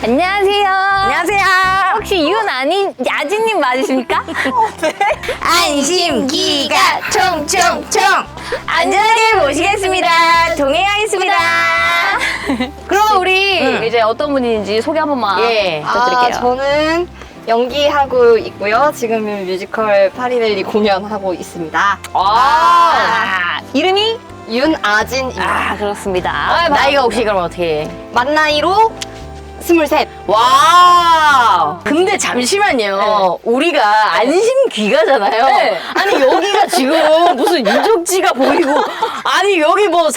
안녕하세요. 안녕하세요. 혹시 야진님 맞으십니까? 네. 안심기가 총총총 안전하게 모시겠습니다. 동행하겠습니다. 그럼 우리 이제 어떤 분인지 소개 한 번만 부탁드릴게요. 저는 연기하고 있고요. 지금은 뮤지컬 파리넬리 공연하고 있습니다. 이름이? 윤아진입니다. 그렇습니다. 나이가 혹시 그럼 어떻게 해? 만 나이로 23. 와 근데 잠시만요. 우리가 안심귀가잖아요. 네. 아니 여기가 지금 무슨 유적지가 보이고 아니 여기 뭐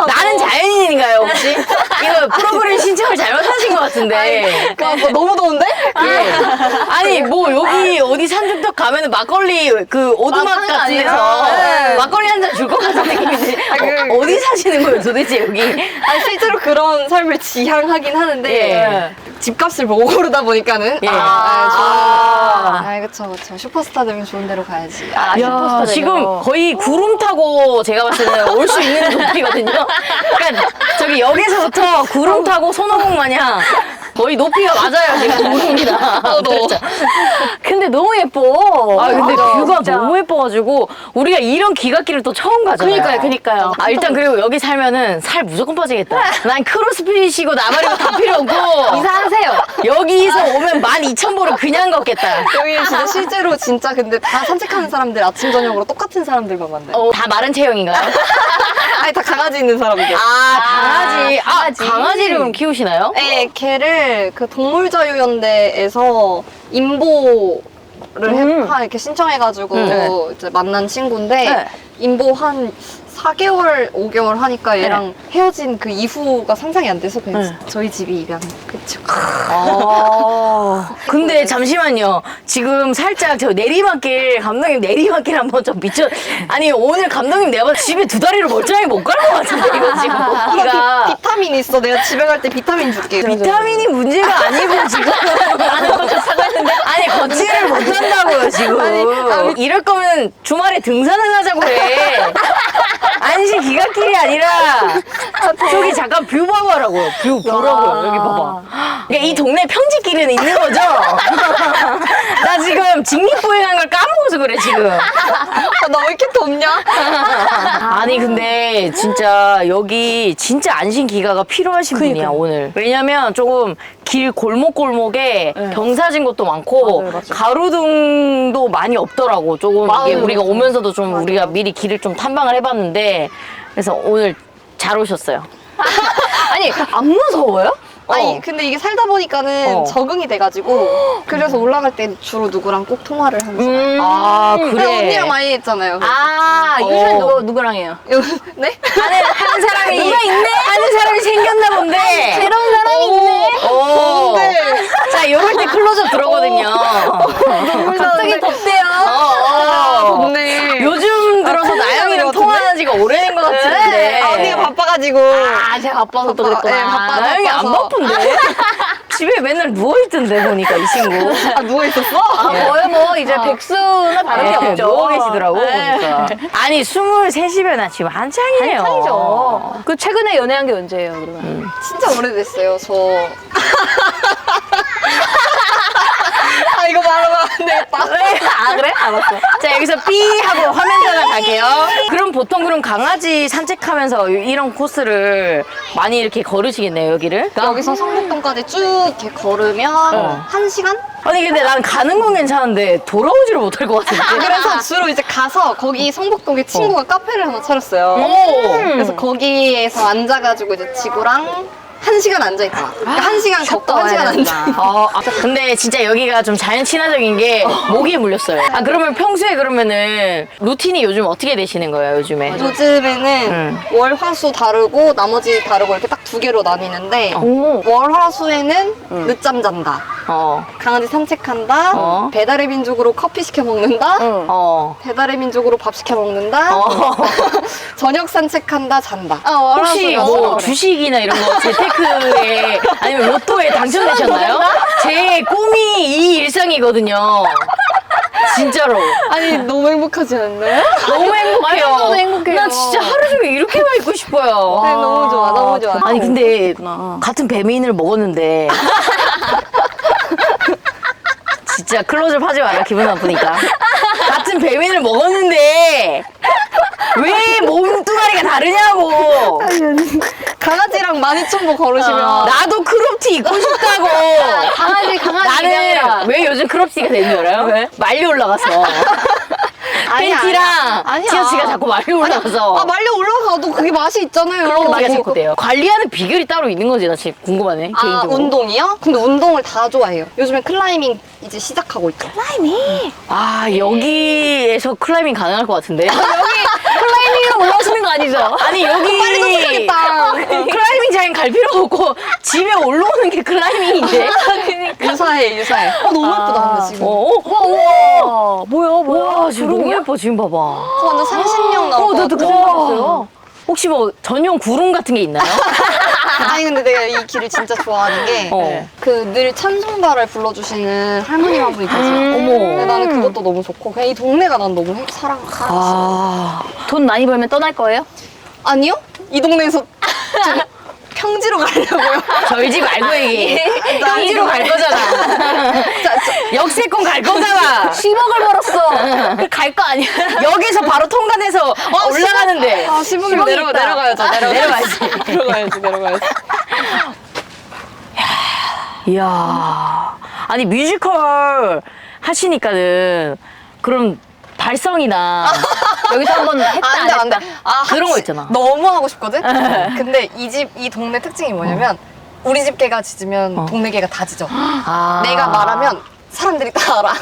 나는 자연인인가요 혹시? 이거 프로그램 신청을 잘못하신 것 같은데. 뭐 너무 더운데? 예. 아니 뭐 여기 어디 산중턱 가면은 막걸리 그 오두막 파는 거 같은 아니에요? 데서 네. 막걸리 한 잔 줄 것 같은 느낌인데 어디 사시는 거예요 도대체 여기? 아니, 실제로 그런 삶을 지향하긴 하는데 예. 집값을 보고 고르다 보니까는 예. 그쵸. 슈퍼스타 되면 좋은 데로 가야지. 야, 지금 거의 구름 타고 제가 봤을 때 올 수 있는 높이거든요. 그러니까 저기 역에서부터 구름 타고 손오공 마냥 거의 높이가 맞아요. 지금 구름이랑. 그렇죠. 근데 너무 예뻐. 근데 맞아, 뷰가 진짜. 너무 예뻐가지고 우리가 이런 귀갓길을 또 처음 가잖아요. 그니까요. 일단 그리고 여기 살면은 살 무조건 빠지겠다. 난 크로스핏이고 나발이고 다 필요 없고 이사하세요. 여기서 오면 12,000보를 그냥 걷겠다. 여기 진짜 실제로 진짜 근데 다 산책하는 사람들 아침 저녁으로 똑같은 사람들만 만나요. 다 마른 체형인가요? 아니 다 강아지 있는 사람들. 강아지. 강아지. 강아지를 그럼 키우시나요? 네, 걔를 그 동물자유연대에서 인보를 이렇게 신청해가지고 이제 만난 친구인데 네. 인보 한 4개월, 5개월 하니까 얘랑 헤어진 그 이후가 상상이 안 돼서 그냥 저희 집이 입양. 그쵸. 근데 잠시만요. 지금 살짝 저 내리막길 감독님 내리막길 한번 좀 비춰. 아니 오늘 감독님 내가 봤을 때 집에 두 다리로 멀쩡하게 못 갈 것 같은데 이거 지금 먹기가. 비타민 있어. 내가 집에 갈 때 비타민 줄게. 비타민이 문제가 아니고 지금 나는 걷어 사갔는데 아니 걷지를 못한다고요 지금. 이럴 거면 주말에 등산을 하자고 해. 안심 기갓길이 아니라 저기 잠깐 뷰 봐봐라고요. 뷰 보라고요. 여기 봐봐. 그러니까 이 동네 평지길은 있는 거죠? 나 지금 직립보행한 걸 까먹어서 그래 지금. 나 왜 이렇게 덥냐? 아니 근데 진짜 여기 진짜 안심 기가가 필요하신 분이야 오늘. 왜냐면 조금 길 골목골목에 경사진 것도 많고 가로등도 많이 없더라고. 조금 이게 우리가 오면서도 좀 우리가 미리 길을 좀 탐방을 해봤는데 그래서 오늘 잘 오셨어요. 아니, 안 무서워요? 아니 근데 이게 살다 보니까는 적응이 돼가지고 그래서 올라갈 때 주로 누구랑 꼭 통화를 하면서 아 그래. 언니랑 많이 했잖아요. 요즘에 누구랑 해요? 네? 하는 사람이 누가 있네? 하는 사람이 생겼나 본데. 새로운 사람이 있네. 자, 요럴 때 클로즈업 들어오거든요. 갑자기 덥대요. 덥네. 요즘 들어서 나영이랑 통화한 지가 오래된 것 같은데. 언니가 바빠가지고. 제가 바빠서 또 네, 그랬구나. 나영이 안 바빠서. 바쁜데? 집에 맨날 누워있던데, 보니까 이 친구. 누워있었어? 거의 뭐 이제 백수나 다른 게 없죠. 누워 계시더라고, 네. 보니까. 아니, 23이면 지금 한창이에요. 한창이죠. 그 최근에 연애한 게 언제예요, 그러면? 진짜 오래됐어요, 저. 이거 말하면 안 되겠다. 그래? 알았어. 자, 여기서 삐 하고 화면 전환 갈게요. 그럼 보통 강아지 산책하면서 이런 코스를 많이 이렇게 걸으시겠네요, 여기를? 여기서 성북동까지 쭉 이렇게 걸으면 1시간? 아니, 근데 난 가는 건 괜찮은데 돌아오지를 못할 것 같은데. 그래서 주로 이제 가서 거기 성북동에 친구가 카페를 하나 차렸어요. 그래서 거기에서 앉아가지고 이제 지구랑 1시간 앉아있다. 그러니까 1시간 걷고 1시간 앉아. 근데 진짜 여기가 좀 자연 친화적인 게 모기에 물렸어요. 그러면 평소에 그러면은 루틴이 요즘 어떻게 되시는 거예요, 요즘에? 요즘에는 월, 화, 수 다르고 나머지 다르고 이렇게 딱 두 개로 나뉘는데 월, 화, 수에는 늦잠 잔다. 강아지 산책한다. 배달의 민족으로 커피 시켜 먹는다. 배달의 민족으로 밥 시켜 먹는다. 저녁 산책한다. 잔다. 혹시 뭐 주식이나 이런 거 재테크에 아니면 로또에 당첨되셨나요? 제 꿈이 이 일상이거든요. 진짜로. 아니 너무 행복하지 않나요? 너무 행복해요. 너무 행복해요. 나 진짜 하루 종일 이렇게만 있고 싶어요. 네, 너무 좋아, 너무 좋아. 아니 근데 같은 배민을 먹었는데 진짜 클로즈업 하지 마라 기분 나쁘니까. 같은 배민을 먹었는데 왜 몸뚱아리가 다르냐고. 강아지랑 12,000보 걸으시면 나도 크롭티 입고 싶다고. 강아지 입양해라. 나는 왜 요즘 크롭티가 된 줄 알아요? 왜? 말려 올라가서. 팬티랑 아니야. 티셔츠가 자꾸 말려 올라가서. 아 말려 올라가도 그게 맛이 있잖아요. 그런 게 자꾸 돼요. 관리하는 비결이 따로 있는 거지. 나 진짜 궁금하네. 아, 개인적으로. 운동이요? 근데 운동을 다 좋아해요. 요즘에 클라이밍 이제 시작하고 있죠. 아 여기에서 클라이밍 가능할 것 같은데. 클라이밍으로 올라오시는 거 아니죠? 아니 여기 빨리 도착했다. 클라이밍장에 갈 필요 없고 집에 올라오는 게 클라이밍인데. 유사해, 유사해. 너무 예쁘다, 근데 지금. 우와. 뭐야? 와 지금 너무 예뻐 지금 봐봐. 저 완전 상신령 나올 것 나도 그 같아. 생각했어요. 혹시 뭐 전용 구름 같은 게 있나요? 아니 근데 내가 이 길을 진짜 좋아하는 게 어. 그 늘 찬송가를 불러주시는 할머님 한 분이 계세요. 어머. 근데 나는 그것도 너무 좋고 그냥 이 동네가 난 너무 사랑했어. 아. 돈 많이 벌면 떠날 거예요? 아니요? 이 동네에서 좀 평지로 가려고요. 절지 말고 얘기해. 평지로 갈 거잖아. 역세권 갈 거잖아. 10억을 벌었어. 갈 거 아니야? 여기서 바로 통과해서 올라가는데. 아, 10억이면 내려가야죠. 내려가야지. 내려가야지. 이야. 아니 뮤지컬 하시니까는 그럼 발성이나 여기서 한번 했다 안 했다. 안 돼. 아, 그런 거 있잖아. 너무 하고 싶거든? 근데 이 동네 특징이 뭐냐면 우리 집 개가 짖으면 동네 개가 다 짖어. 아. 내가 말하면 사람들이 다 알아.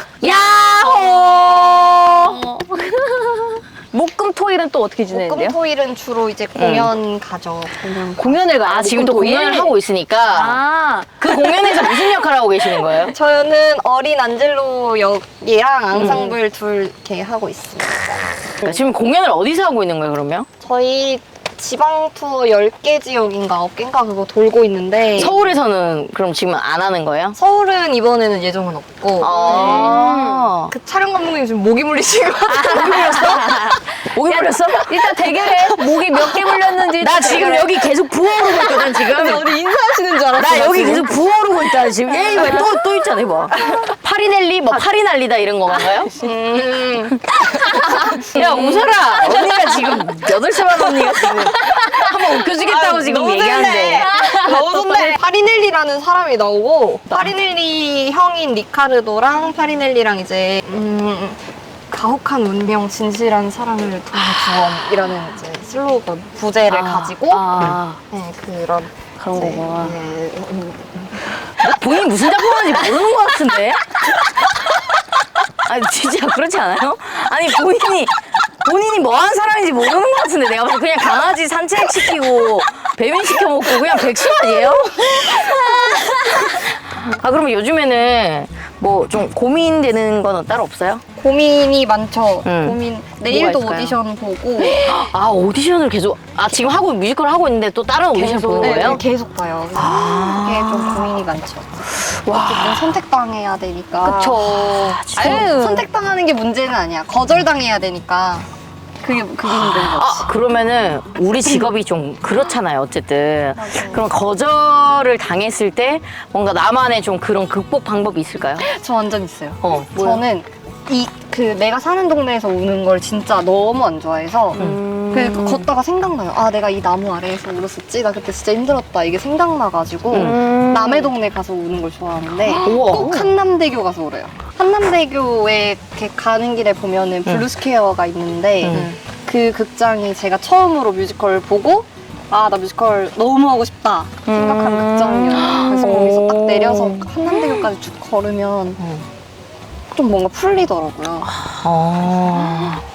야호. 목금 토일은 또 어떻게 지내는데요? 금토일은 주로 이제 공연 가죠. 공연을 가요? 아 지금 또 목금 토일? 공연을 하고 있으니까 아, 그 공연에서 무슨 역할 하고 계시는 거예요? 저는 어린 안젤로 역이랑 앙상블 둘 이렇게 하고 있습니다. 그러니까 지금 공연을 어디서 하고 있는 거예요 그러면? 저희 지방 투어 10개 지역인가 9개인가 그거 돌고 있는데 서울에서는 그럼 지금 안 하는 거예요? 서울은 이번에는 예정은 없고 아. 그 촬영 감독님 지금 목이 물리신 것 같아요. 목이 물렸어? 일단 대결해. 목이 몇 개 물렸는지. 나 지금 여기 계속 부어오르고 있거든 지금. 어디 인사하시는 줄 알았어. 나 여기 계속 부어오르고 있다 지금. 얘 이거 또 있잖아 이거. 파리넬리 뭐 파리 날리다 이런 건가요? 야 웃어라. 언니가 지금 8살 언니가 지금 한번 웃겨주겠다고 지금 너무 얘기하는데. 너무 좋네. 파리넬리라는 사람이 나오고 파리넬리 형인 리카르도랑 파리넬리랑 이제 가혹한 운명 진실한 사랑을 통해 구원이라는 이제 슬로건 부제를 가지고 네, 그런 거구나. 네, 본인 무슨 작품 하는지 모르는 것 같은데? 아니 진짜 그렇지 않아요? 아니 본인이 뭐 하는 사람인지 모르는 것 같은데 내가 봐서 그냥 강아지 산책시키고 배민시켜먹고 그냥 백수 아니에요? 아 그러면 요즘에는 뭐 좀 고민되는 거는 따로 없어요? 고민이 많죠. 응. 고민 내일도 뭐가 있을까요? 오디션 보고 아 오디션을 계속 지금 하고 뮤지컬 하고 있는데 또 다른 오디션 보는 네, 거예요? 계속 봐요. 아. 그게 좀 고민이 많죠. 어쨌든 선택당해야 되니까. 그쵸. 아유. 선택당하는 게 문제는 아니야. 거절당해야 되니까. 그게 힘든 거지. 아, 그러면은 우리 직업이 좀 그렇잖아요, 어쨌든. 그럼 거절을 당했을 때 뭔가 나만의 좀 그런 극복 방법이 있을까요? 저 완전 있어요. 뭐요? 저는 내가 사는 동네에서 우는 걸 진짜 너무 안 좋아해서 그 걷다가 생각나요. 아, 내가 이 나무 아래에서 울었었지? 나 그때 진짜 힘들었다. 이게 생각나가지고 남의 동네 가서 우는 걸 좋아하는데 우와. 꼭 한남대교 가서 울어요. 한남대교에 이렇게 가는 길에 보면은 블루스퀘어가 있는데 그 극장이 제가 처음으로 뮤지컬 보고 아, 나 뮤지컬 너무 하고 싶다 생각한 극장이에요. 그래서 거기서 딱 내려서 한남대교까지 쭉 걸으면 좀 뭔가 풀리더라고요.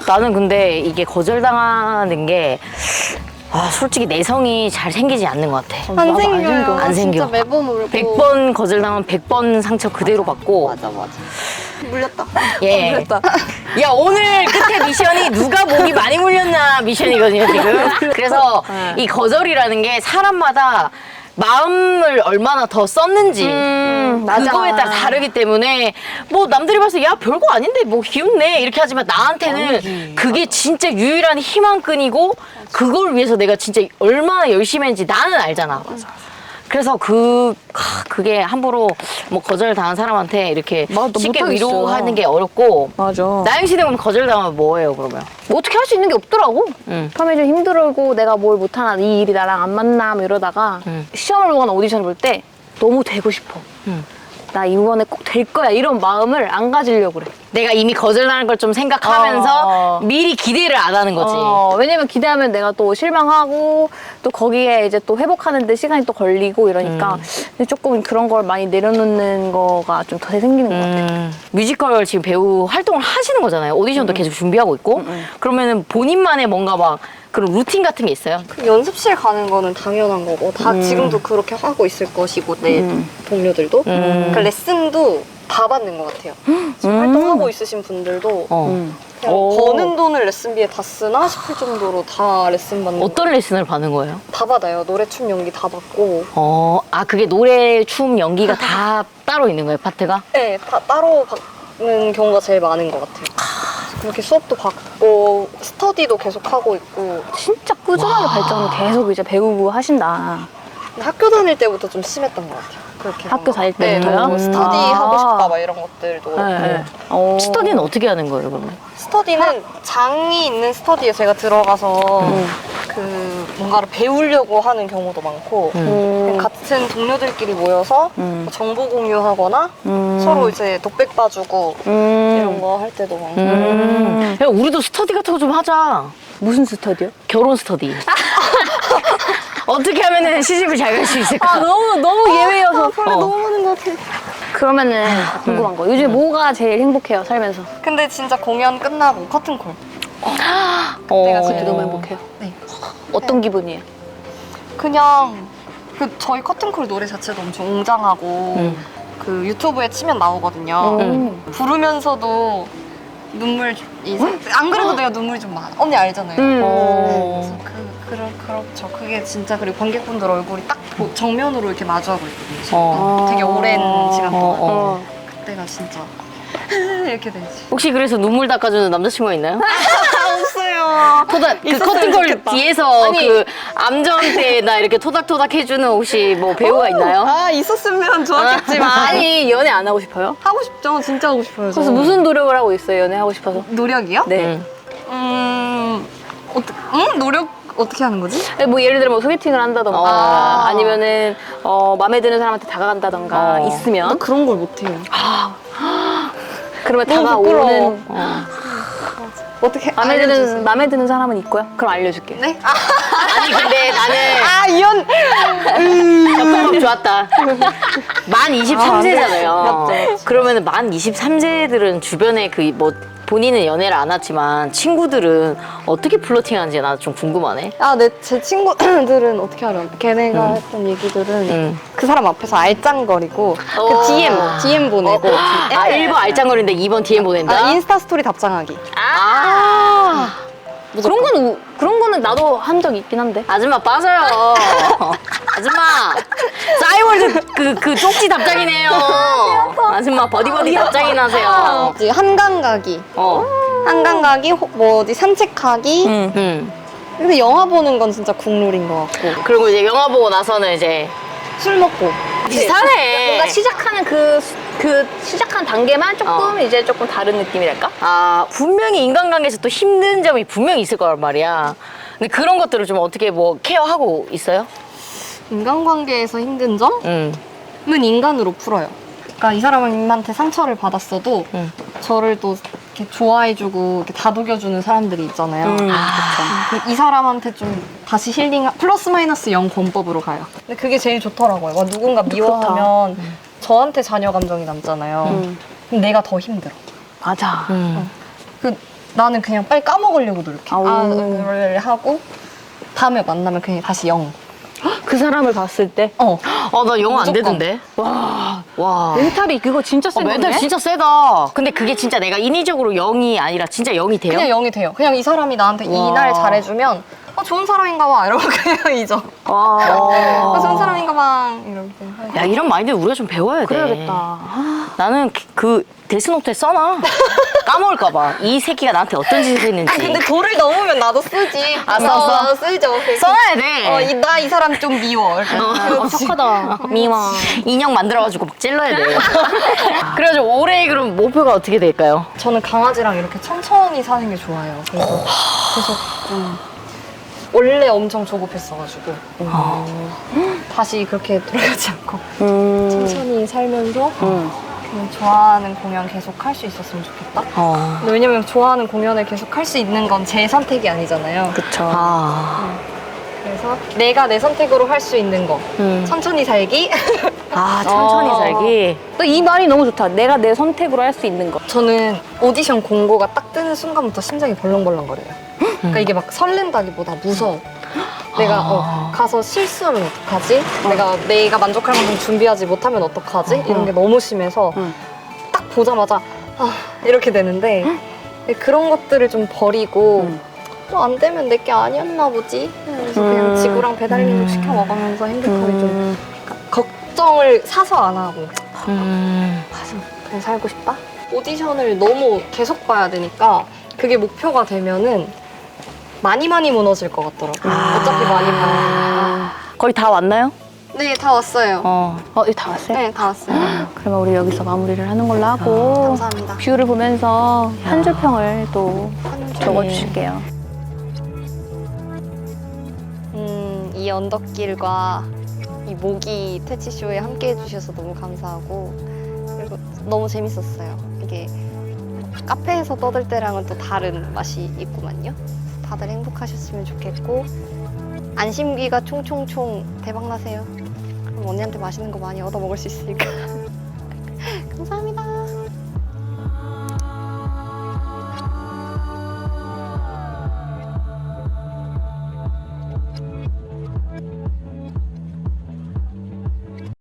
나는 근데 이게 거절당하는 게 솔직히 내성이 잘 생기지 않는 것 같아. 안 생겨요. 안 생겨. 진짜 매번 울고. 100번 거절당하면 100번 상처 그대로 받고. 맞아. 물렸다. 예. 물렸다. 야, 오늘 끝에 미션이 누가 목이 많이 물렸나 미션이거든요, 지금. 그래서 이 거절이라는 게 사람마다 마음을 얼마나 더 썼는지 맞아. 그거에 따라 다르기 때문에 뭐 남들이 봤을 때 야 별거 아닌데 뭐 귀엽네 이렇게 하지만 나한테는 그게 진짜 유일한 희망끈이고 그걸 위해서 내가 진짜 얼마나 열심히 했는지 나는 알잖아. 그래서 그게 함부로 뭐 거절당한 사람한테 이렇게 맞아, 쉽게 못하겠어. 위로하는 게 어렵고. 맞아. 나영씨 되면 거절당하면 뭐예요 그러면? 뭐 어떻게 할 수 있는 게 없더라고. 응. 처음에 좀 힘들고 내가 뭘 못하나 이 일이 나랑 안 맞나 뭐 이러다가 시험을 보거나 오디션을 볼 때 너무 되고 싶어. 나 이번에 꼭 될 거야 이런 마음을 안 가지려고 그래. 내가 이미 거절당한 걸 좀 생각하면서 미리 기대를 안 하는 거지. 왜냐면 기대하면 내가 또 실망하고 또 거기에 이제 또 회복하는데 시간이 또 걸리고 이러니까 근데 조금 그런 걸 많이 내려놓는 거가 좀 더 생기는 것 같아요. 뮤지컬 지금 배우 활동을 하시는 거잖아요. 오디션도 계속 준비하고 있고. 그러면은 본인만의 뭔가 막 그런 루틴 같은 게 있어요? 그 연습실 가는 거는 당연한 거고 다 지금도 그렇게 하고 있을 것이고 내 동료들도 그 레슨도 다 받는 것 같아요. 지금 활동하고 있으신 분들도 그냥 버는 돈을 레슨비에 다 쓰나 싶을 정도로 다 레슨 받는 어떤 레슨을 받는 거예요? 다 받아요. 노래, 춤, 연기 다 받고 그게 노래, 춤, 연기가 다 따로 있는 거예요, 파트가? 네, 다 따로 받는 경우가 제일 많은 것 같아요. 그렇게 수업도 받고 스터디도 계속 하고 있고 진짜 꾸준하게 발전을 계속 이제 배우고 하신다. 근데 학교 다닐 때부터 좀 심했던 것 같아요. 그렇게 학교 뭔가. 다닐 네, 때부터요? 뭐 스터디 하고 싶다 막 이런 것들도 네. 스터디는 어떻게 하는 거예요, 그러면? 스터디는 장이 있는 스터디에 제가 들어가서 그 뭔가를 배우려고 하는 경우도 많고 그냥 같은 동료들끼리 모여서 뭐 정보 공유하거나 서로 이제 독백 봐주고 이런 거 할 때도 많고 야, 우리도 스터디 같은 거 좀 하자. 무슨 스터디요? 결혼 스터디. 어떻게 하면은 시집을 잘 갈 수 있을까? 너무 예외여서. 너무 많은 것 같아. 그러면은 궁금한 거. 요즘 뭐가 제일 행복해요, 살면서? 근데 진짜 공연 끝나고 커튼콜 내가 그때 너무 행복해요. 네. 어떤 기분이에요? 그냥 그 저희 커튼콜 노래 자체도 엄청 웅장하고 그 유튜브에 치면 나오거든요. 부르면서도 눈물이 안 그래도 내가 눈물이 좀 많아. 언니 알잖아요. 그래서 그렇죠. 그게 진짜 그리고 관객분들 얼굴이 딱 정면으로 이렇게 마주하고 있거든요. 되게 오랜 시간 동안. 그때가 진짜 이렇게 되지. 혹시 그래서 눈물 닦아주는 남자친구가 있나요? 없어요. 그 커튼콜 뒤에서 그 암전 때나 이렇게 토닥토닥 해주는 혹시 뭐 배우가 있나요? 아 있었으면 좋았겠지만 아니, 연애 안 하고 싶어요? 하고 싶죠. 진짜 하고 싶어요. 그래서 무슨 노력을 하고 있어요, 연애 하고 싶어서? 노력이요? 네. 노력 어떻게 하는 거지? 뭐 예를 들어 뭐 소개팅을 한다던가 아니면은 마음에 드는 사람한테 다가간다던가 있으면 그런 걸 못해요. 그러면 너무 부끄러워. 다가오는 어떻게 마음에 드는 사람은 있고요? 그럼 알려줄게. 네? 아니 근데 나는 이혼 접근법 좋았다. 만 23세잖아요. 그러면은 만 23세들은 주변에 그 뭐 본인은 연애를 안 했지만 친구들은 어떻게 플러팅하는지 나 좀 궁금하네. 제 친구들은 어떻게 알아요? 걔네가 했던 얘기들은 그 사람 앞에서 알짱거리고 그 DM 보내고 1번 알짱거리는데 2번 DM 보낸다? 인스타 스토리 답장하기. 그런 거는 나도 한 적 있긴 한데. 아줌마 빠져요. 아줌마 싸이월드 그 쪽지 답장이네요. 아줌마 버디버디 답장이나 하세요. 한강 가기. 한강 가기, 뭐 어디 산책하기. 근데 영화 보는 건 진짜 국룰인 것 같고. 그리고 이제 영화 보고 나서는 이제 술 먹고. 비슷하네. 뭔가 시작하는 시작한 단계만 조금 이제 조금 다른 느낌이랄까? 분명히 인간관계에서 또 힘든 점이 분명히 있을 거란 말이야. 근데 그런 것들을 좀 어떻게 뭐 케어하고 있어요? 인간관계에서 힘든 점은 인간으로 풀어요. 그러니까 이 사람한테 상처를 받았어도 저를 또 이렇게 좋아해주고 이렇게 다독여주는 사람들이 있잖아요. 이 사람한테 좀 다시 힐링, 플러스 마이너스 0 권법으로 가요. 근데 그게 제일 좋더라고요. 막 누군가 미워하면 저한테 자녀 감정이 남잖아요. 그럼 내가 더 힘들어. 맞아. 나는 그냥 빨리 까먹으려고 노력해. 하고 다음에 만나면 그냥 다시 0. 그 사람을 봤을 때. 나 영어 안 무조건. 되던데. 와. 멘탈이 그거 진짜 센 거네. 멘탈 진짜 세다. 근데 그게 진짜 내가 인위적으로 0이 아니라 진짜 0이 돼요? 그냥 0이 돼요. 그냥 이 사람이 나한테 이날 잘해주면 좋은 사람인가 봐 이러고 그냥 잊어. 좋은 사람인가 봐 이러고. 야, 이런 마인드 우리가 좀 배워야 돼. 그래야겠다. 나는 그 데스노트에 써놔. 까먹을까봐. 이 새끼가 나한테 어떤 짓을 했는지. 근데 도를 넘으면 나도 쓰지. 써? 쓰죠. 써놔야 돼. 나 이 사람 좀 미워. 착하다. 미워. 인형 만들어가지고 막 찔러야 돼. 그래가지고 올해 그럼 목표가 어떻게 될까요? 저는 강아지랑 이렇게 천천히 사는 게 좋아요. 그래서 계속 좀 원래 엄청 조급했어가지고 다시 그렇게 돌아가지 않고 천천히 살면서 그냥 좋아하는 공연 계속 할 수 있었으면 좋겠다. 근데 왜냐면 좋아하는 공연을 계속 할 수 있는 건 제 선택이 아니잖아요. 그쵸. 그래서 내가 내 선택으로 할 수 있는 거 천천히 살기. 천천히 살기. 또 이 말이 너무 좋다. 내가 내 선택으로 할 수 있는 거. 저는 오디션 공고가 딱 뜨는 순간부터 심장이 벌렁벌렁거려요. 그러니까 이게 막 설렌다기보다 무서워. 내가 가서 실수하면 어떡하지? 내가 만족할 만큼 준비하지 못하면 어떡하지? 이런 게 너무 심해서 딱 보자마자 이렇게 되는데 그런 것들을 좀 버리고 안 되면 내게 아니었나 보지? 그래서 그냥 지구랑 배달민족 시켜 먹으면서 행복하게 좀 걱정을 사서 안 하고 그냥 살고 싶다? 오디션을 너무 계속 봐야 되니까 그게 목표가 되면은 많이 무너질 것 같더라고요. 어차피 많이 봐야. 거의 다 왔나요? 네, 다 왔어요. 이거 다 왔어요? 네, 다 왔어요. 그러면 우리 여기서 마무리를 하는 걸로 하고 감사합니다. 뷰를 보면서 한 줄 평을 또 적어주실게요. 이 언덕길과 이 모기 퇴치쇼에 함께 해주셔서 너무 감사하고 그리고 너무 재밌었어요. 이게 카페에서 떠들 때랑은 또 다른 맛이 있구만요. 다들 행복하셨으면 좋겠고 안심기가 총총총 대박나세요. 그럼 언니한테 맛있는 거 많이 얻어 먹을 수 있으니까 감사합니다.